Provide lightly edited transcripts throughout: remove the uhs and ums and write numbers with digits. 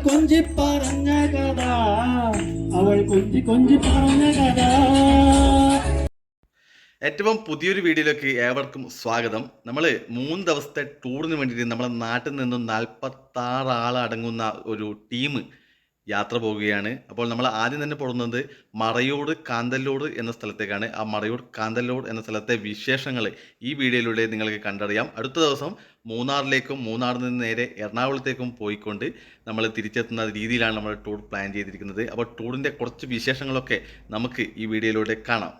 കൊഞ്ചി പറഞ്ഞ കഥ, അവൾ കൊഞ്ചി കൊഞ്ചി പറഞ്ഞ കഥ. ഏറ്റവും പുതിയൊരു വീഡിയോയിലേക്ക് ഏവർക്കും സ്വാഗതം. നമ്മൾ 3 ദിവസത്തെ ടൂറിന് വേണ്ടിയിട്ട് നമ്മളെ നാട്ടിൽ നിന്നും 46 ആളടങ്ങുന്ന ഒരു ടീം യാത്ര പോവുകയാണ്. അപ്പോൾ നമ്മൾ ആദ്യം തന്നെ പോകുന്നത് മറയൂർ കാന്തല്ലൂർ എന്ന സ്ഥലത്തേക്കാണ്. ആ മറയൂർ കാന്തല്ലൂർ എന്ന സ്ഥലത്തെ വിശേഷങ്ങൾ ഈ വീഡിയോയിലൂടെ നിങ്ങൾക്ക് കണ്ടറിയാം. അടുത്ത ദിവസം മൂന്നാറിലേക്കും മൂന്നാറിൽ നിന്ന് നേരെ എറണാകുളത്തേക്കും പോയിക്കൊണ്ട് നമ്മൾ തിരിച്ചെത്തുന്ന രീതിയിലാണ് നമ്മൾ ടൂർ പ്ലാൻ ചെയ്തിരിക്കുന്നത്. അപ്പോൾ ടൂറിൻ്റെ കുറച്ച് വിശേഷങ്ങളൊക്കെ നമുക്ക് ഈ വീഡിയോയിലൂടെ കാണാം.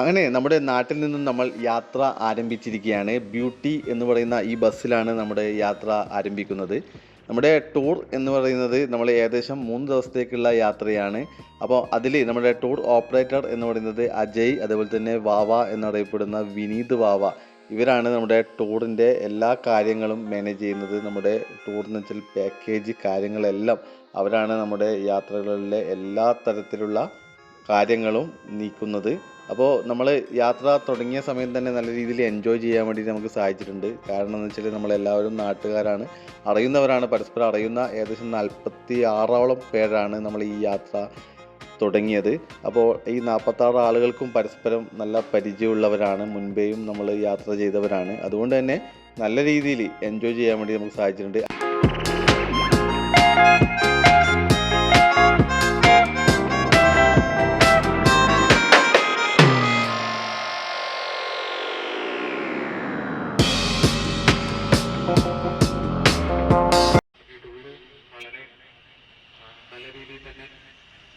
അങ്ങനെ നമ്മുടെ നാട്ടിൽ നിന്നും നമ്മൾ യാത്ര ആരംഭിച്ചിരിക്കുകയാണ്. ബ്യൂട്ടി എന്ന് പറയുന്ന ഈ ബസ്സിലാണ് നമ്മുടെ യാത്ര ആരംഭിക്കുന്നത്. നമ്മുടെ ടൂർ എന്ന് പറയുന്നത് നമ്മൾ ഏകദേശം 3 ദിവസത്തേക്കുള്ള യാത്രയാണ്. അപ്പോൾ അതിൽ നമ്മുടെ ടൂർ ഓപ്പറേറ്റർ എന്ന് പറയുന്നത് അജയ്, അതുപോലെ തന്നെ വാവ എന്നറിയപ്പെടുന്ന വിനീത് വാവ, ഇവരാണ് നമ്മുടെ ടൂറിൻ്റെ എല്ലാ കാര്യങ്ങളും മാനേജ് ചെയ്യുന്നത്. നമ്മുടെ ടൂറിന് വെച്ചാൽ പാക്കേജ് കാര്യങ്ങളെല്ലാം അവരാണ് നമ്മുടെ യാത്രകളിലെ എല്ലാ തരത്തിലുള്ള കാര്യങ്ങളും നീക്കുന്നത്. അപ്പോൾ നമ്മൾ യാത്ര തുടങ്ങിയ സമയം തന്നെ നല്ല രീതിയിൽ എൻജോയ് ചെയ്യാൻ വേണ്ടി നമുക്ക് സാധിച്ചിട്ടുണ്ട്. കാരണം എന്ന് വെച്ചാൽ നമ്മളെല്ലാവരും നാട്ടുകാരാണ്, അറിയുന്നവരാണ്, പരസ്പരം അറിയുന്ന ഏകദേശം 46ഓളം പേരാണ് നമ്മൾ ഈ യാത്ര തുടങ്ങിയത്. അപ്പോൾ ഈ 46 ആളുകൾക്കും പരസ്പരം നല്ല പരിചയമുള്ളവരാണ്, മുൻപേയും നമ്മൾ യാത്ര ചെയ്തവരാണ്. അതുകൊണ്ട് തന്നെ നല്ല രീതിയിൽ എൻജോയ് ചെയ്യാൻ വേണ്ടി നമുക്ക് സാധിച്ചിട്ടുണ്ട്. നല്ല രീതിയിൽ തന്നെ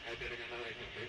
ഏറ്റെടുക്കേണ്ടതായിട്ടുണ്ട്.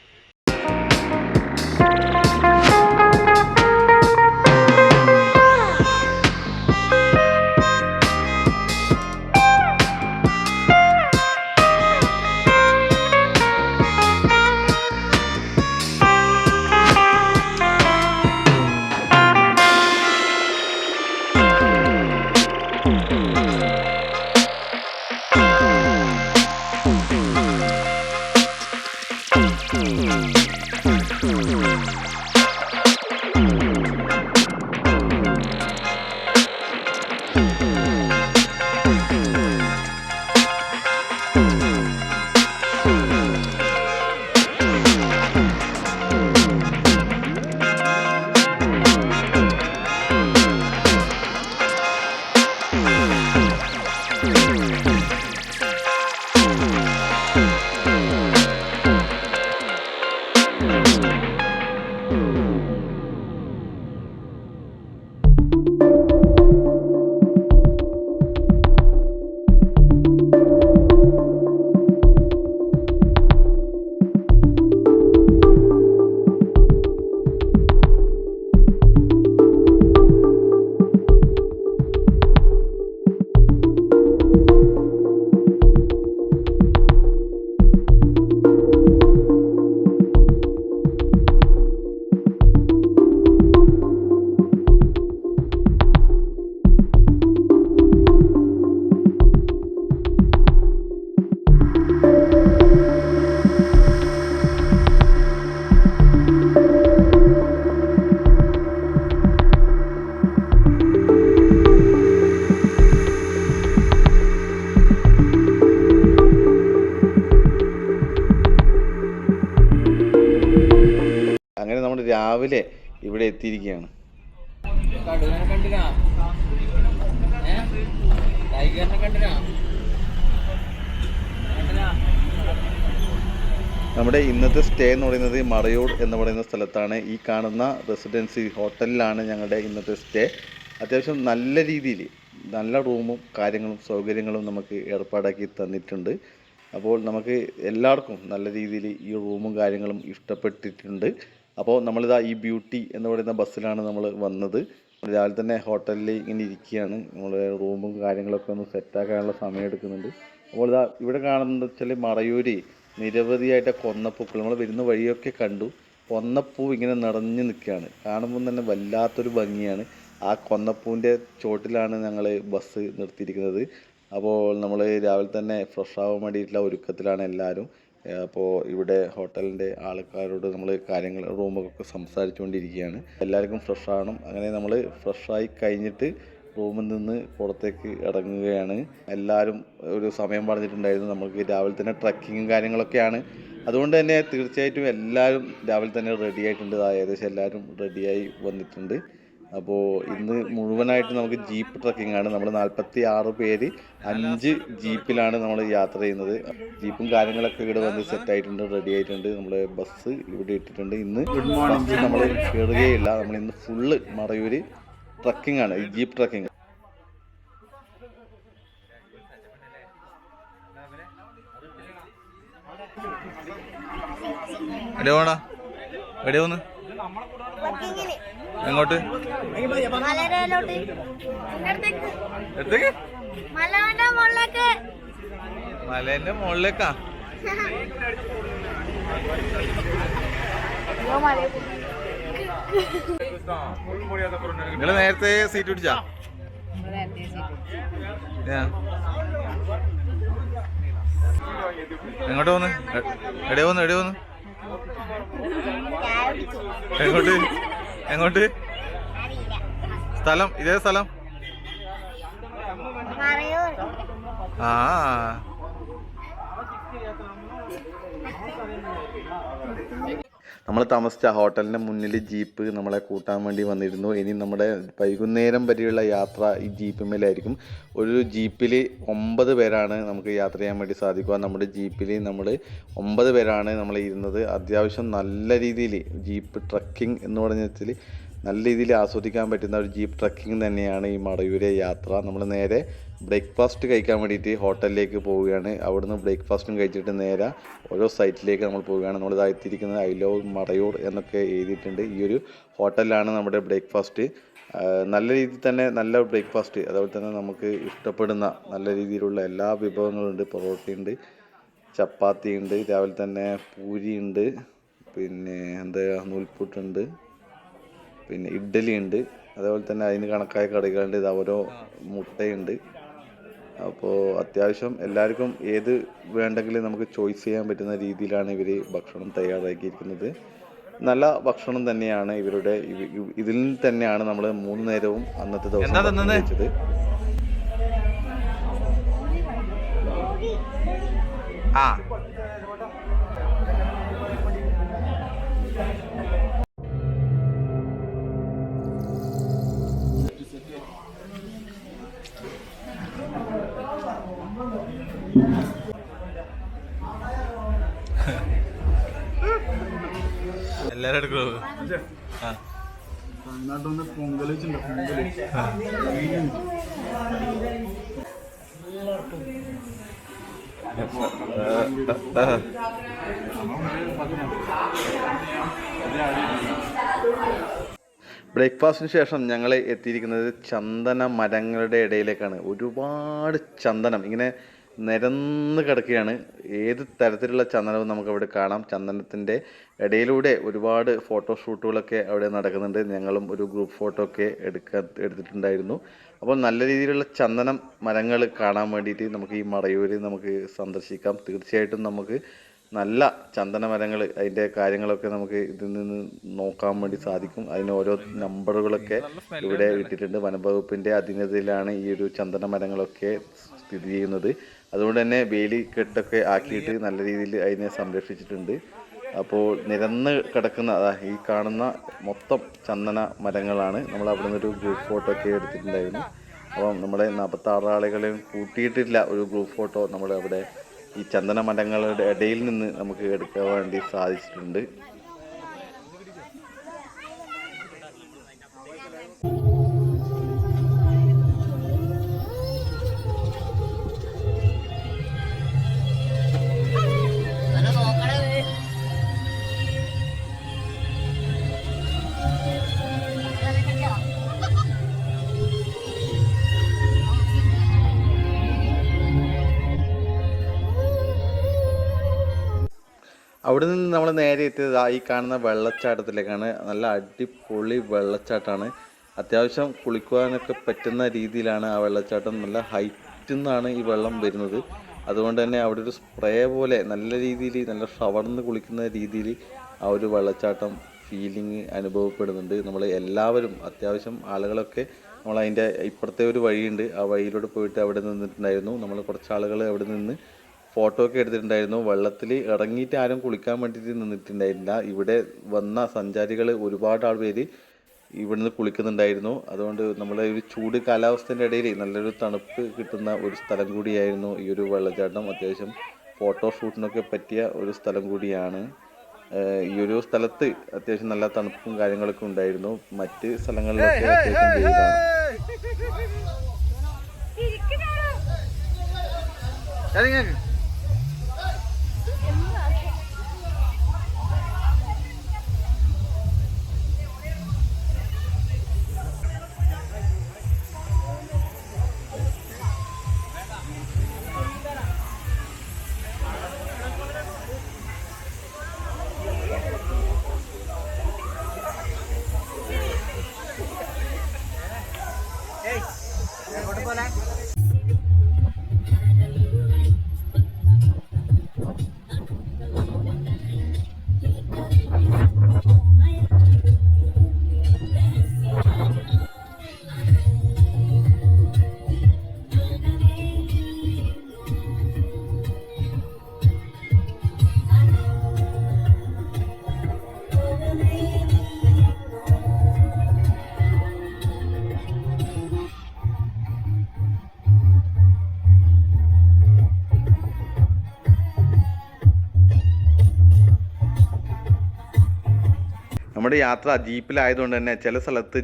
രാവിലെ ഇവിടെ എത്തിയിരിക്കുകയാണ്. നമ്മുടെ ഇന്നത്തെ സ്റ്റേ എന്ന് പറയുന്നത് മറയൂർ എന്ന് പറയുന്ന സ്ഥലത്താണ്. ഈ കാണുന്ന റെസിഡൻസി ഹോട്ടലിലാണ് ഞങ്ങളുടെ ഇന്നത്തെ സ്റ്റേ. അത്യാവശ്യം നല്ല രീതിയിൽ നല്ല റൂമും കാര്യങ്ങളും സൗകര്യങ്ങളും നമുക്ക് ഏർപ്പാടാക്കി തന്നിട്ടുണ്ട്. അപ്പോൾ നമുക്ക് എല്ലാവർക്കും നല്ല രീതിയിൽ ഈ റൂമും കാര്യങ്ങളും ഇഷ്ടപ്പെട്ടിട്ടുണ്ട്. അപ്പോൾ നമ്മളിതാ ഈ ബ്യൂട്ടി എന്ന് പറയുന്ന ബസ്സിലാണ് നമ്മൾ വന്നത്. രാവിലെ തന്നെ ഹോട്ടലിൽ ഇങ്ങനെ ഇരിക്കുകയാണ്. നമ്മൾ റൂമും കാര്യങ്ങളൊക്കെ ഒന്ന് സെറ്റാക്കാനുള്ള സമയം എടുക്കുന്നുണ്ട്. അപ്പോൾ ഇതാ ഇവിടെ കാണുന്നത് വെച്ചാൽ മറയൂര് നിരവധിയായിട്ട് കൊന്നപ്പൂക്കൾ നമ്മൾ വരുന്ന വഴിയൊക്കെ കണ്ടു. കൊന്നപ്പൂ ഇങ്ങനെ നിറഞ്ഞു നിൽക്കുകയാണ്. കാണുമ്പോൾ തന്നെ വല്ലാത്തൊരു ഭംഗിയാണ്. ആ കൊന്നപ്പൂവിൻ്റെ ചോട്ടിലാണ് ഞങ്ങൾ ബസ് നിർത്തിയിരിക്കുന്നത്. അപ്പോൾ നമ്മൾ രാവിലെ തന്നെ ഫ്രഷ് ആവാൻ വേണ്ടിയിട്ടുള്ള ഒരുക്കത്തിലാണ് എല്ലാവരും. അപ്പോൾ ഇവിടെ ഹോട്ടലിൻ്റെ ആൾക്കാരോട് നമ്മൾ കാര്യങ്ങൾ റൂമൊക്കെ സംസാരിച്ചുകൊണ്ടിരിക്കുകയാണ്. എല്ലാവർക്കും ഫ്രഷ് ആവണം. അങ്ങനെ നമ്മൾ ഫ്രഷായി കഴിഞ്ഞിട്ട് റൂമിൽ നിന്ന് പുറത്തേക്ക് ഇറങ്ങുകയാണ്. എല്ലാവരും ഒരു സമയം പറഞ്ഞിട്ടുണ്ടായിരുന്നു. നമുക്ക് രാവിലെ തന്നെ ട്രക്കിങ്ങും കാര്യങ്ങളൊക്കെയാണ്. അതുകൊണ്ട് തന്നെ തീർച്ചയായിട്ടും എല്ലാവരും രാവിലെ തന്നെ റെഡി ആയിട്ടുണ്ട്. ഏകദേശം എല്ലാവരും റെഡിയായി വന്നിട്ടുണ്ട്. അപ്പോൾ ഇന്ന് മുഴുവനായിട്ട് നമുക്ക് ജീപ്പ് ട്രക്കിംഗ് ആണ്. നമ്മൾ 46 പേര് 5 ജീപ്പിലാണ് നമ്മൾ യാത്ര ചെയ്യുന്നത്. ജീപ്പും കാര്യങ്ങളൊക്കെ ഇവിടെ വന്ന് സെറ്റായിട്ടുണ്ട്, റെഡി ആയിട്ടുണ്ട്. നമ്മൾ ബസ് ഇവിടെ ഇട്ടിട്ടുണ്ട്. ഇന്ന് ബസ് നമ്മൾ കയറുകയില്ല. നമ്മൾ ഇന്ന് ഫുള്ള് മറയൂര് ട്രക്കിംഗ് ആണ്, ഈ ജീപ്പ് ട്രക്കിംഗ്. എങ്ങോട്ട്? മലേന്റെ മുകളിലേക്കാ? നിങ്ങള് നേരത്തെ സീറ്റ് പിടിച്ചാ? എങ്ങോട്ട് പോന്ന്? എവിടെ പോന്ന്? എങ്ങോട്ട്? എങ്ങോട്ട്? സ്ഥലം ഇതേ സ്ഥലം? ആ നമ്മൾ താമസിച്ച ഹോട്ടലിൻ്റെ മുന്നിൽ ജീപ്പ് നമ്മളെ കൂട്ടാൻ വേണ്ടി വന്നിരുന്നു. ഇനി നമ്മുടെ വൈകുന്നേരം വരെയുള്ള യാത്ര ഈ ജീപ്പിന്മേലായിരിക്കും. ഒരു ജീപ്പിൽ 9 പേരാണ് നമുക്ക് യാത്ര ചെയ്യാൻ വേണ്ടി സാധിക്കുക. നമ്മുടെ ജീപ്പിൽ നമ്മൾ 9 പേരാണ് നമ്മൾ ഇരുന്നത്. അത്യാവശ്യം നല്ല രീതിയിൽ ജീപ്പ് ട്രക്കിംഗ് എന്ന് പറഞ്ഞാൽ നല്ല രീതിയിൽ ആസ്വദിക്കാൻ പറ്റുന്ന ഒരു ജീപ്പ് ട്രക്കിംഗ് തന്നെയാണ് ഈ മറയൂരെ യാത്ര. നമ്മൾ നേരെ ബ്രേക്ക്ഫാസ്റ്റ് കഴിക്കാൻ വേണ്ടിയിട്ട് ഹോട്ടലിലേക്ക് പോവുകയാണ്. അവിടുന്ന് ബ്രേക്ക്ഫാസ്റ്റും കഴിച്ചിട്ട് നേരെ ഓരോ സൈറ്റിലേക്ക് നമ്മൾ പോവുകയാണ്. നമ്മൾ ഇതായിത്തിരിക്കുന്നത് ഐ ലവ് മറയൂർ എന്നൊക്കെ എഴുതിയിട്ടുണ്ട്. ഈ ഒരു ഹോട്ടലിലാണ് നമ്മുടെ ബ്രേക്ക്ഫാസ്റ്റ്. നല്ല രീതിയിൽ തന്നെ നല്ല ബ്രേക്ക്ഫാസ്റ്റ്, അതുപോലെ തന്നെ നമുക്ക് ഇഷ്ടപ്പെടുന്ന നല്ല രീതിയിലുള്ള എല്ലാ വിഭവങ്ങളുണ്ട്. പൊറോട്ടയുണ്ട്, ചപ്പാത്തി ഉണ്ട്, രാവിലെ തന്നെ പൂരി ഉണ്ട്, പിന്നെ നൂൽപുട്ടുണ്ട്, പിന്നെ ഇഡ്ഡലി ഉണ്ട്, അതേപോലെ തന്നെ അതിന് കണക്കായ കറികളുണ്ട്. ഇത് ഓരോ മുട്ടയുണ്ട്. അപ്പോൾ അത്യാവശ്യം എല്ലാവർക്കും ഏത് വേണ്ടെങ്കിലും നമുക്ക് ചോയ്സ് ചെയ്യാൻ പറ്റുന്ന രീതിയിലാണ് ഇവർ ഭക്ഷണം തയ്യാറാക്കിയിരിക്കുന്നത്. നല്ല ഭക്ഷണം തന്നെയാണ് ഇവരുടെ. ഇതിൽ തന്നെയാണ് നമ്മൾ 3 നേരവും അന്നത്തെ ദിവസം കഴിച്ചത്. എല്ലാരും എടുക്കോ? പൊങ്കൽ ബ്രേക്ക്ഫാസ്റ്റിന് ശേഷം ഞങ്ങൾ എത്തിയിരിക്കുന്നത് ചന്ദന മരങ്ങളുടെ ഇടയിലേക്കാണ്. ഒരുപാട് ചന്ദനം ഇങ്ങനെ നിരന്ന് കിടക്കുകയാണ്. ഏത് തരത്തിലുള്ള ചന്ദനവും നമുക്കവിടെ കാണാം. ചന്ദനത്തിൻ്റെ ഇടയിലൂടെ ഒരുപാട് ഫോട്ടോഷൂട്ടുകളൊക്കെ അവിടെ നടക്കുന്നുണ്ട്. ഞങ്ങളും ഒരു ഗ്രൂപ്പ് ഫോട്ടോ ഒക്കെ എടുത്തിട്ടുണ്ടായിരുന്നു. അപ്പോൾ നല്ല രീതിയിലുള്ള ചന്ദനം മരങ്ങൾ കാണാൻ വേണ്ടിയിട്ട് നമുക്ക് ഈ മറയൂർ നമുക്ക് സന്ദർശിക്കാം. തീർച്ചയായിട്ടും നമുക്ക് നല്ല ചന്ദന മരങ്ങൾ അതിൻ്റെ കാര്യങ്ങളൊക്കെ നമുക്ക് ഇതിൽ നിന്ന് നോക്കാൻ വേണ്ടി സാധിക്കും. അതിന് ഓരോ നമ്പറുകളൊക്കെ ഇവിടെ ഇട്ടിട്ടുണ്ട്. വനംവകുപ്പിൻ്റെ അധീനതയിലാണ് ഈ ഒരു ചന്ദന മരങ്ങളൊക്കെ സ്ഥിതി ചെയ്യുന്നത്. അതുകൊണ്ട് തന്നെ വേലി കെട്ടൊക്കെ ആക്കിയിട്ട് നല്ല രീതിയിൽ അതിനെ സംരക്ഷിച്ചിട്ടുണ്ട്. അപ്പോൾ നിരന്ന് കിടക്കുന്ന ഈ കാണുന്ന മൊത്തം ചന്ദന മരങ്ങളാണ്. നമ്മൾ അവിടെ നിന്നൊരു ഗ്രൂപ്പ് ഫോട്ടോ ഒക്കെ എടുത്തിട്ടുണ്ടായിരുന്നു. അപ്പം നമ്മുടെ 46 ആളുകളെയും കൂട്ടിയിട്ടില്ല ഒരു ഗ്രൂപ്പ് ഫോട്ടോ നമ്മൾ അവിടെ ഈ ചന്ദന മരങ്ങളുടെ ഇടയിൽ നിന്ന് നമുക്ക് എടുക്കാൻ വേണ്ടി സാധിച്ചിട്ടുണ്ട്. അവിടെ നിന്ന് നമ്മൾ നേരെ എത്തിയത് ഈ കാണുന്ന വെള്ളച്ചാട്ടത്തിലേക്കാണ്. നല്ല അടിപൊളി വെള്ളച്ചാട്ടമാണ്. അത്യാവശ്യം കുളിക്കുവാനൊക്കെ പറ്റുന്ന രീതിയിലാണ് ആ വെള്ളച്ചാട്ടം. നല്ല ഹൈറ്റിൽ നിന്നാണ് ഈ വെള്ളം വരുന്നത്. അതുകൊണ്ട് തന്നെ അവിടെ ഒരു സ്പ്രേ പോലെ നല്ല രീതിയിൽ നല്ല ഷവർന്ന് കുളിക്കുന്ന രീതിയിൽ ആ ഒരു വെള്ളച്ചാട്ടം ഫീലിംഗ് അനുഭവപ്പെടുന്നുണ്ട്. നമ്മൾ എല്ലാവരും അത്യാവശ്യം ആളുകളൊക്കെ നമ്മൾ അതിൻ്റെ ഇപ്പുറത്തെ ഒരു വഴിയുണ്ട്, ആ വഴിയിലൂടെ പോയിട്ട് അവിടെ നിന്നിട്ടുണ്ടായിരുന്നു. നമ്മൾ കുറച്ച് ആളുകൾ അവിടെ നിന്ന് ഫോട്ടോ ഒക്കെ എടുത്തിട്ടുണ്ടായിരുന്നു. വെള്ളത്തിൽ ഇറങ്ങിയിട്ട് ആരും കുളിക്കാൻ വേണ്ടിയിട്ട് നിന്നിട്ടുണ്ടായിരുന്നില്ല. ഇവിടെ വന്ന സഞ്ചാരികൾ ഒരുപാട് പേര് ഇവിടുന്ന് കുളിക്കുന്നുണ്ടായിരുന്നു. അതുകൊണ്ട് നമ്മളെ ഒരു ചൂട് കാലാവസ്ഥേൻ്റെ ഇടയിൽ നല്ലൊരു തണുപ്പ് കിട്ടുന്ന ഒരു സ്ഥലം കൂടിയായിരുന്നു ഈ ഒരു വെള്ളച്ചാട്ടം. അത്യാവശ്യം ഫോട്ടോഷൂട്ടിനൊക്കെ പറ്റിയ ഒരു സ്ഥലം കൂടിയാണ്. ഈ ഒരു സ്ഥലത്ത് അത്യാവശ്യം നല്ല തണുപ്പും കാര്യങ്ങളൊക്കെ ഉണ്ടായിരുന്നു. മറ്റ് സ്ഥലങ്ങളിലൊക്കെ അത്യാവശ്യം വെയിലാണ്. നമ്മുടെ യാത്ര ജീപ്പിലായതുകൊണ്ട് തന്നെ ചില സ്ഥലത്ത്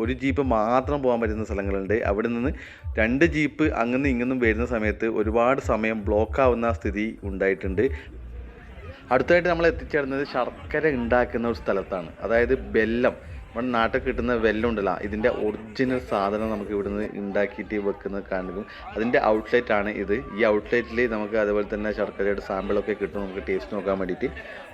ഒരു ജീപ്പ് മാത്രം പോകാൻ പറ്റുന്ന സ്ഥലങ്ങളുണ്ട്. അവിടെ നിന്ന് 2 ജീപ്പ് അങ്ങും ഇങ്ങും വരുന്ന സമയത്ത് ഒരുപാട് സമയം ബ്ലോക്കാവുന്ന സ്ഥിതി ഉണ്ടായിട്ടുണ്ട്. അടുത്തായിട്ട് നമ്മൾ എത്തിച്ചേർന്നത് ശർക്കര ഉണ്ടാക്കുന്ന ഒരു സ്ഥലത്താണ്. അതായത് വെല്ലം, നമ്മുടെ നാട്ടിൽ കിട്ടുന്ന വെല്ലം ഉണ്ടല്ലോ, ഇതിൻ്റെ ഒറിജിനൽ സാധനം നമുക്ക് ഇവിടുന്ന് ഉണ്ടാക്കിയിട്ട് വെക്കുന്നത് കാണിക്കും. അതിൻ്റെ ഔട്ട്ലെറ്റ് ആണ് ഇത്. ഈ ഔട്ട്ലെറ്റിൽ നമുക്ക് അതുപോലെ തന്നെ ശർക്കരയുടെ സാമ്പിളൊക്കെ കിട്ടും. നമുക്ക് ടേസ്റ്റ് നോക്കാൻ വേണ്ടിയിട്ട്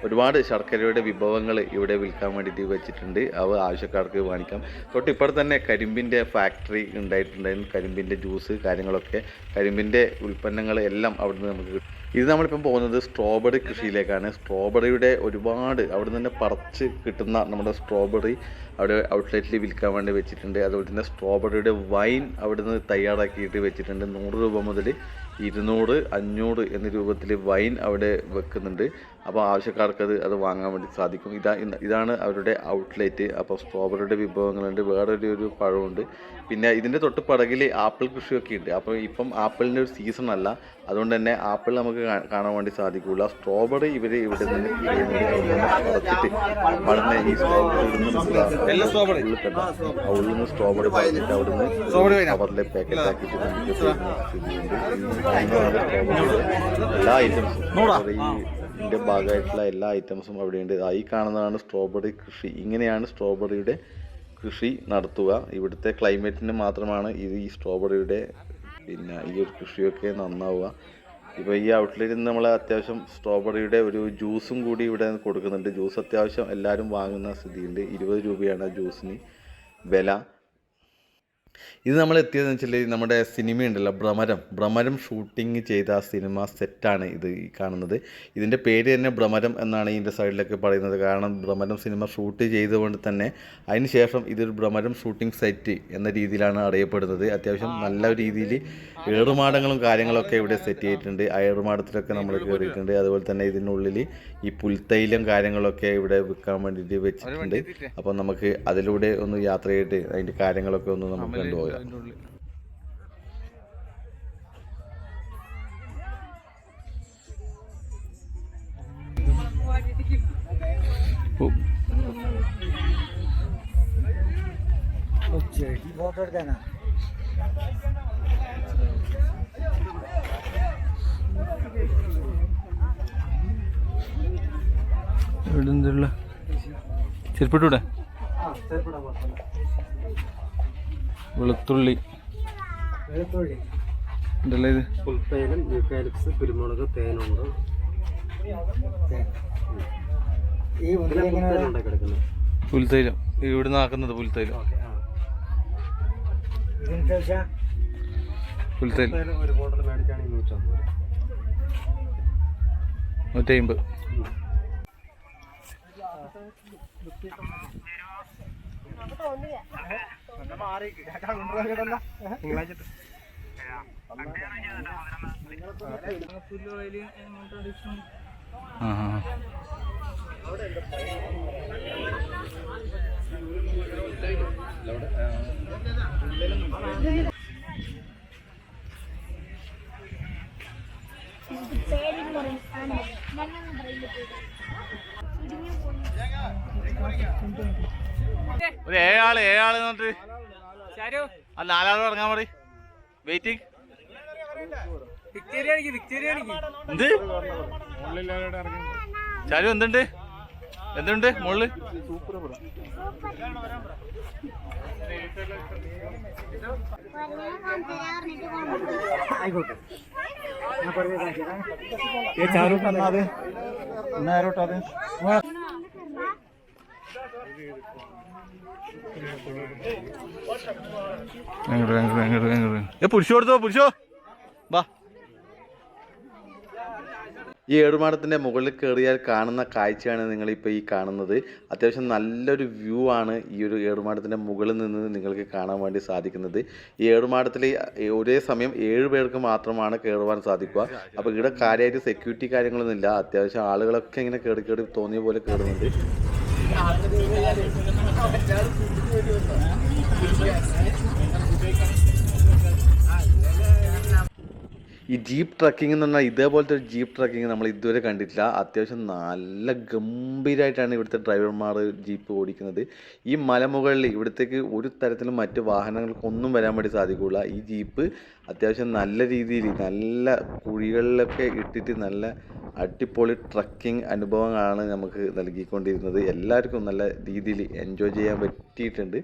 ഒരുപാട് ശർക്കരയുടെ വിഭവങ്ങൾ ഇവിടെ വിൽക്കാൻ വേണ്ടിയിട്ട് വെച്ചിട്ടുണ്ട്. അവ ആവശ്യക്കാർക്ക് വാങ്ങിക്കാം. തൊട്ടിപ്പുറത്ത് തന്നെ കരിമ്പിൻ്റെ ഫാക്ടറി ഉണ്ടായിട്ടുണ്ടായിരുന്നു. കരിമ്പിൻ്റെ ജ്യൂസ് കാര്യങ്ങളൊക്കെ, കരിമ്പിൻ്റെ ഉൽപ്പന്നങ്ങൾ എല്ലാം അവിടുന്ന് നമുക്ക് കിട്ടും. ഇത് നമ്മളിപ്പം പോകുന്നത് സ്ട്രോബെറി കൃഷിയിലേക്കാണ്. സ്ട്രോബെറിയുടെ ഒരുപാട് അവിടെ നിന്ന് പറിച്ച് കിട്ടുന്ന നമ്മുടെ സ്ട്രോബെറി അവിടെ ഔട്ട്ലെറ്റിൽ വിൽക്കാൻ വേണ്ടി വെച്ചിട്ടുണ്ട്. അതുപോലെ തന്നെ സ്ട്രോബെറിയുടെ വൈൻ അവിടെ നിന്ന് തയ്യാറാക്കിയിട്ട് വെച്ചിട്ടുണ്ട്. 100 രൂപ മുതൽ 200, 500 എന്ന രൂപത്തിൽ വൈൻ അവിടെ വെക്കുന്നുണ്ട്. അപ്പോൾ ആവശ്യക്കാർക്ക് അത് വാങ്ങാൻ വേണ്ടി സാധിക്കും. ഇതാണ് അവരുടെ ഔട്ട്ലെറ്റ്. അപ്പോൾ സ്ട്രോബെറിയുടെ വിഭവങ്ങളുണ്ട്, വേറൊരു പഴമുണ്ട്. പിന്നെ ഇതിൻ്റെ തൊട്ട് പിറകിൽ ആപ്പിൾ കൃഷിയൊക്കെ ഉണ്ട്. അപ്പോൾ ഇപ്പം ആപ്പിളിൻ്റെ ഒരു സീസൺ അല്ല, അതുകൊണ്ട് തന്നെ ആപ്പിൾ നമുക്ക് കാണാൻ വേണ്ടി സാധിക്കില്ല. സ്ട്രോബെറി ഇവിടെ നിന്ന് പറിച്ചിട്ട് വളരെ ഈ സ്ട്രോബെറി ഉള്ളിൽ നിന്ന് സ്ട്രോബെറി പറിച്ചിട്ട് അവിടുന്ന് കവറിലെ പാക്കറ്റ് ആക്കിയിട്ട് നമുക്ക് എല്ലാ ഐറ്റംസും ഇതിൻ്റെ ഭാഗമായിട്ടുള്ള എല്ലാ ഐറ്റംസും അവിടെയുണ്ട്. ഈ കാണുന്നതാണ് സ്ട്രോബെറി കൃഷി. ഇങ്ങനെയാണ് സ്ട്രോബെറിയുടെ കൃഷി നടത്തുക. ഇവിടുത്തെ ക്ലൈമറ്റിന് മാത്രമാണ് ഈ സ്ട്രോബെറിയുടെ ഈ ഒരു കൃഷിയൊക്കെ നന്നാവുക. ഇപ്പോൾ ഈ ഔട്ട്ലെറ്റിൽ നിന്ന് നമ്മൾ അത്യാവശ്യം സ്ട്രോബെറിയുടെ ഒരു ജ്യൂസും കൂടി ഇവിടെ കൊടുക്കുന്നുണ്ട്. ജ്യൂസ് അത്യാവശ്യം എല്ലാവരും വാങ്ങുന്ന സ്ഥിതിയുണ്ട്. 20 രൂപയാണ് ജ്യൂസിന് വില. ഇത് നമ്മൾ എത്തിയതെന്ന് വെച്ചാൽ നമ്മുടെ സിനിമയുണ്ടല്ലോ ഭ്രമരം ഷൂട്ടിങ് ചെയ്ത സിനിമ സെറ്റാണ് ഇത് കാണുന്നത്. ഇതിൻ്റെ പേര് തന്നെ ഭ്രമരം എന്നാണ് ഇതിൻ്റെ സൈഡിലൊക്കെ പറയുന്നത്. കാരണം ഭ്രമരം സിനിമ ഷൂട്ട് ചെയ്തുകൊണ്ട് തന്നെ അതിന് ശേഷം ഇതൊരു ഭ്രമരം ഷൂട്ടിംഗ് സെറ്റ് എന്ന രീതിയിലാണ് അറിയപ്പെടുന്നത്. അത്യാവശ്യം നല്ല രീതിയിൽ ഏറുമാടങ്ങളും കാര്യങ്ങളൊക്കെ ഇവിടെ സെറ്റ് ചെയ്തിട്ടുണ്ട്. ആ ഏറുമാടത്തിലൊക്കെ നമ്മൾ കയറിയിട്ടുണ്ട്. അതുപോലെ തന്നെ ഇതിനുള്ളിൽ ഈ പുൽത്തൈലം കാര്യങ്ങളൊക്കെ ഇവിടെ വിൽക്കാൻ വേണ്ടിയിട്ട് വെച്ചിട്ടുണ്ട്. അപ്പോൾ നമുക്ക് അതിലൂടെ ഒന്ന് യാത്ര ചെയ്തിട്ട് അതിൻ്റെ കാര്യങ്ങളൊക്കെ ഒന്ന് നമുക്ക് കണ്ടുപോകാം. ഇവിടെ എന്തുള്ള ചെരുപ്പിട്ടൂടെ വെളുത്തുള്ളി എന്തല്ലേ ഇത് പുൽത്തൈലം യൂക്കാലിപ്സ് കുരുമുളക് തേനുണ്ട് പുൽത്തൈലം ഇവിടുന്ന് ആക്കുന്നത് പുൽത്തൈലം പുൽത്തൈലം ഒരു ബോട്ടിൽ മേടിക്കുകയാണെങ്കിൽ 150. ഒരു ഏഴാള് എന്നിട്ട് അല്ല 4 ആൾ ഇറങ്ങാൻ മതി വെയിറ്റ് എന്ത് ചാരു എന്തുണ്ട് മുകളില് പുരുഷോ വാ. ഈ ഏറുമാടത്തിൻ്റെ മുകളിൽ കയറിയാൽ കാണുന്ന കാഴ്ചയാണ് നിങ്ങളിപ്പോൾ ഈ കാണുന്നത്. അത്യാവശ്യം നല്ലൊരു വ്യൂ ആണ് ഈ ഒരു ഏറുമാടത്തിൻ്റെ മുകളിൽ നിന്ന് നിങ്ങൾക്ക് കാണാൻ വേണ്ടി സാധിക്കുന്നത്. ഈ ഏറുമാടത്തിൽ ഒരേ സമയം 7 പേർക്ക് മാത്രമാണ് കയറുവാൻ സാധിക്കുക. അപ്പോൾ ഇവിടെ കാര്യമായിട്ട് സെക്യൂരിറ്റി കാര്യങ്ങളൊന്നുമില്ല. അത്യാവശ്യം ആളുകളൊക്കെ ഇങ്ങനെ കയറി തോന്നിയ പോലെ കയറുന്നുണ്ട്. ഈ ജീപ്പ് ട്രക്കിംഗ് എന്ന് പറഞ്ഞാൽ ഇതേപോലത്തെ ഒരു ജീപ്പ് ട്രക്കിംഗ് നമ്മൾ ഇതുവരെ കണ്ടിട്ടില്ല. അത്യാവശ്യം നല്ല ഗംഭീരമായിട്ടാണ് ഇവിടുത്തെ ഡ്രൈവർമാർ ജീപ്പ് ഓടിക്കുന്നത്. ഈ മലമുകളിൽ ഇവിടത്തേക്ക് ഒരു തരത്തിലും മറ്റ് വാഹനങ്ങൾക്കൊന്നും വരാൻ വേണ്ടി സാധിക്കില്ല. ഈ ജീപ്പ് അത്യാവശ്യം നല്ല രീതിയിൽ നല്ല കുഴികളിലൊക്കെ ഇട്ടിട്ട് നല്ല അടിപൊളി ട്രക്കിംഗ് അനുഭവങ്ങളാണ് നമുക്ക് നൽകിക്കൊണ്ടിരുന്നത്. എല്ലാവർക്കും നല്ല രീതിയിൽ എൻജോയ് ചെയ്യാൻ പറ്റിയിട്ടുണ്ട്.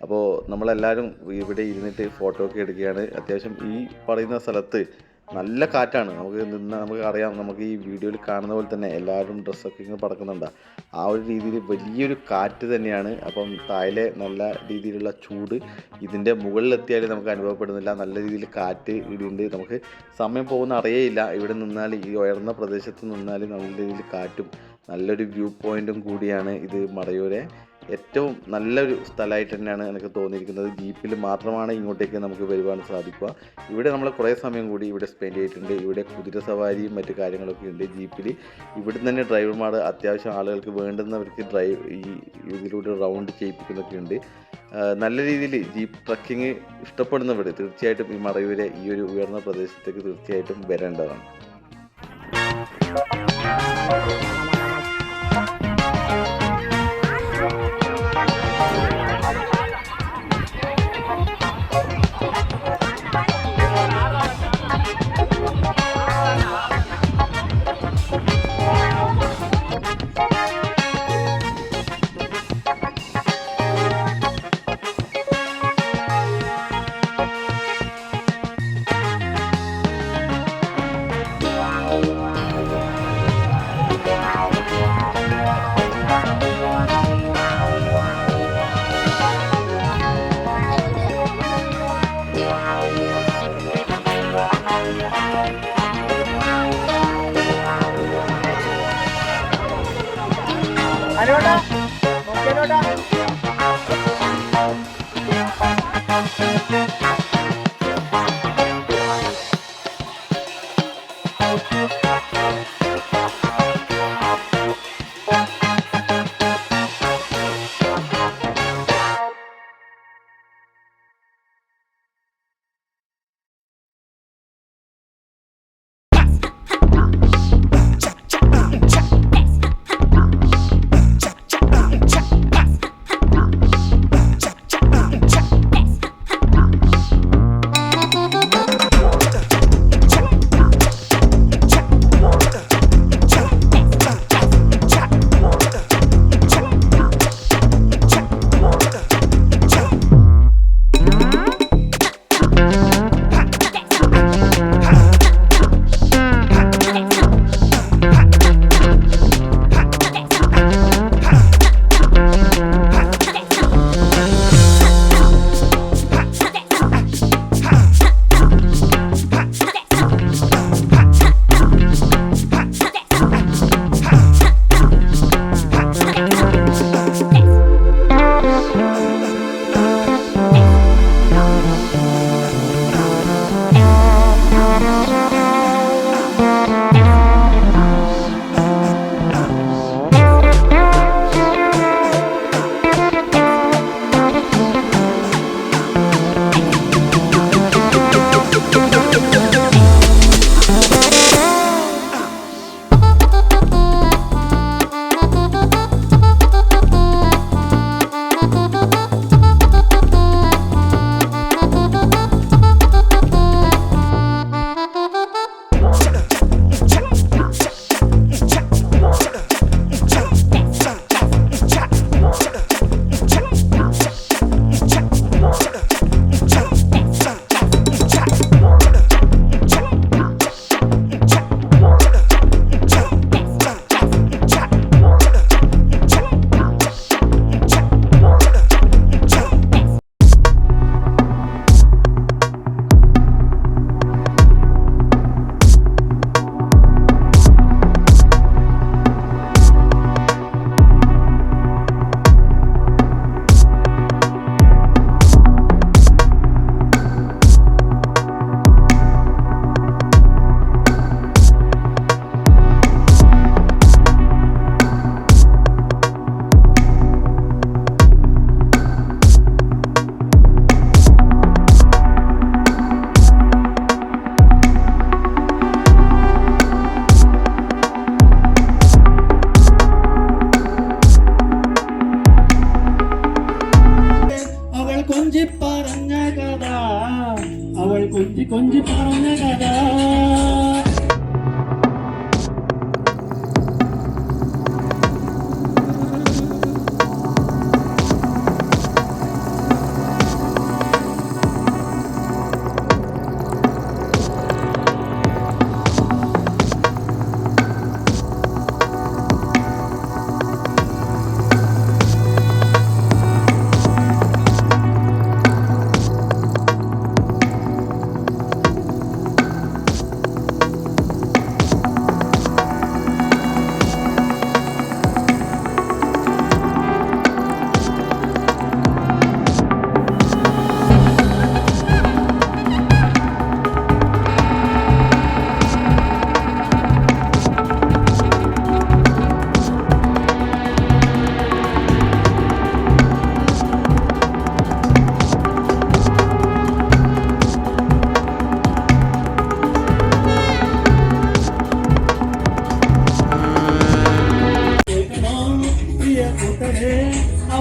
അപ്പോൾ നമ്മളെല്ലാവരും ഇവിടെ ഇരുന്നിട്ട് ഫോട്ടോ ഒക്കെ എടുക്കുകയാണ്. അത്യാവശ്യം ഈ പറയുന്ന സ്ഥലത്ത് നല്ല കാറ്റാണ്. നമുക്ക് അറിയാം, നമുക്ക് ഈ വീഡിയോയിൽ കാണുന്ന പോലെ തന്നെ എല്ലാവരും ഡ്രസ്സൊക്കെ ഇങ്ങനെ പറക്കുന്നുണ്ട്. ആ ഒരു രീതിയിൽ വലിയൊരു കാറ്റ് തന്നെയാണ്. അപ്പം താഴെ നല്ല രീതിയിലുള്ള ചൂട് ഇതിൻ്റെ മുകളിലെത്തിയാൽ നമുക്ക് അനുഭവപ്പെടുന്നില്ല. നല്ല രീതിയിൽ കാറ്റ് ഇടിയുണ്ട്. നമുക്ക് സമയം പോകുന്ന അറിയേയില്ല. ഇവിടെ നിന്നാൽ ഈ ഉയർന്ന പ്രദേശത്ത് നിന്നാൽ നല്ല രീതിയിൽ കാറ്റും നല്ലൊരു വ്യൂ പോയിൻറ്റും കൂടിയാണ് ഇത് മറയൂരെ. ഏറ്റവും നല്ലൊരു സ്ഥലമായിട്ട് തന്നെയാണ് എനിക്ക് തോന്നിയിരിക്കുന്നത്. ജീപ്പിൽ മാത്രമാണ് ഇങ്ങോട്ടേക്ക് നമുക്ക് വരുവാൻ സാധിക്കുക. ഇവിടെ നമ്മൾ കുറേ സമയം കൂടി ഇവിടെ സ്പെൻഡ് ചെയ്തിട്ടുണ്ട്. ഇവിടെ കുതിര സവാരിയും മറ്റു കാര്യങ്ങളൊക്കെ ഉണ്ട് ജീപ്പിൽ. ഇവിടെ തന്നെ ഡ്രൈവർമാർ അത്യാവശ്യം ആളുകൾക്ക് വേണ്ടുന്നവർക്ക് ഇതിലൂടെ റൗണ്ട് ചെയ്യിപ്പിക്കുന്നൊക്കെ ഉണ്ട്. നല്ല രീതിയിൽ ജീപ്പ് ട്രക്കിങ് ഇഷ്ടപ്പെടുന്നവർ തീർച്ചയായിട്ടും ഈ മറയൂരെ ഈ ഒരു ഉയർന്ന പ്രദേശത്തേക്ക് തീർച്ചയായിട്ടും വരേണ്ടതാണ്.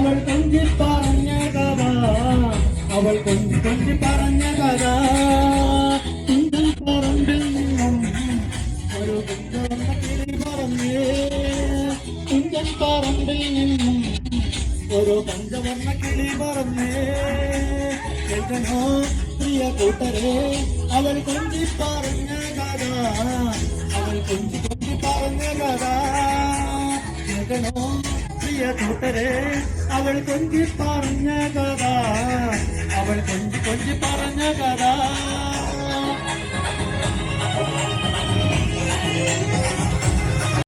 അവൾ കൊഞ്ചി പറഞ്ഞ കഥ അവൾ കൊഞ്ചി കൊഞ്ചി പറഞ്ഞ കഥ തുഞ്ചൻ പറമ്പിൽ നിന്നും ഒരു കുഞ്ചവർണ്ണ കിളി പറന്നേ തുഞ്ചൻ പറമ്പിൽ നിന്നും ഒരു പഞ്ചവർണ്ണ കിളി പറന്നേ കേൾക്കണോ പ്രിയ കൂട്ടരെ അവൾ കൊഞ്ചി പറഞ്ഞ കഥ അവൾ കൊഞ്ചി കൊഞ്ചി പറഞ്ഞ കഥ കേൾക്കണോ പ്രിയ കൂട്ടരെ അവൾ കൊഞ്ചി പറഞ്ഞ കഥ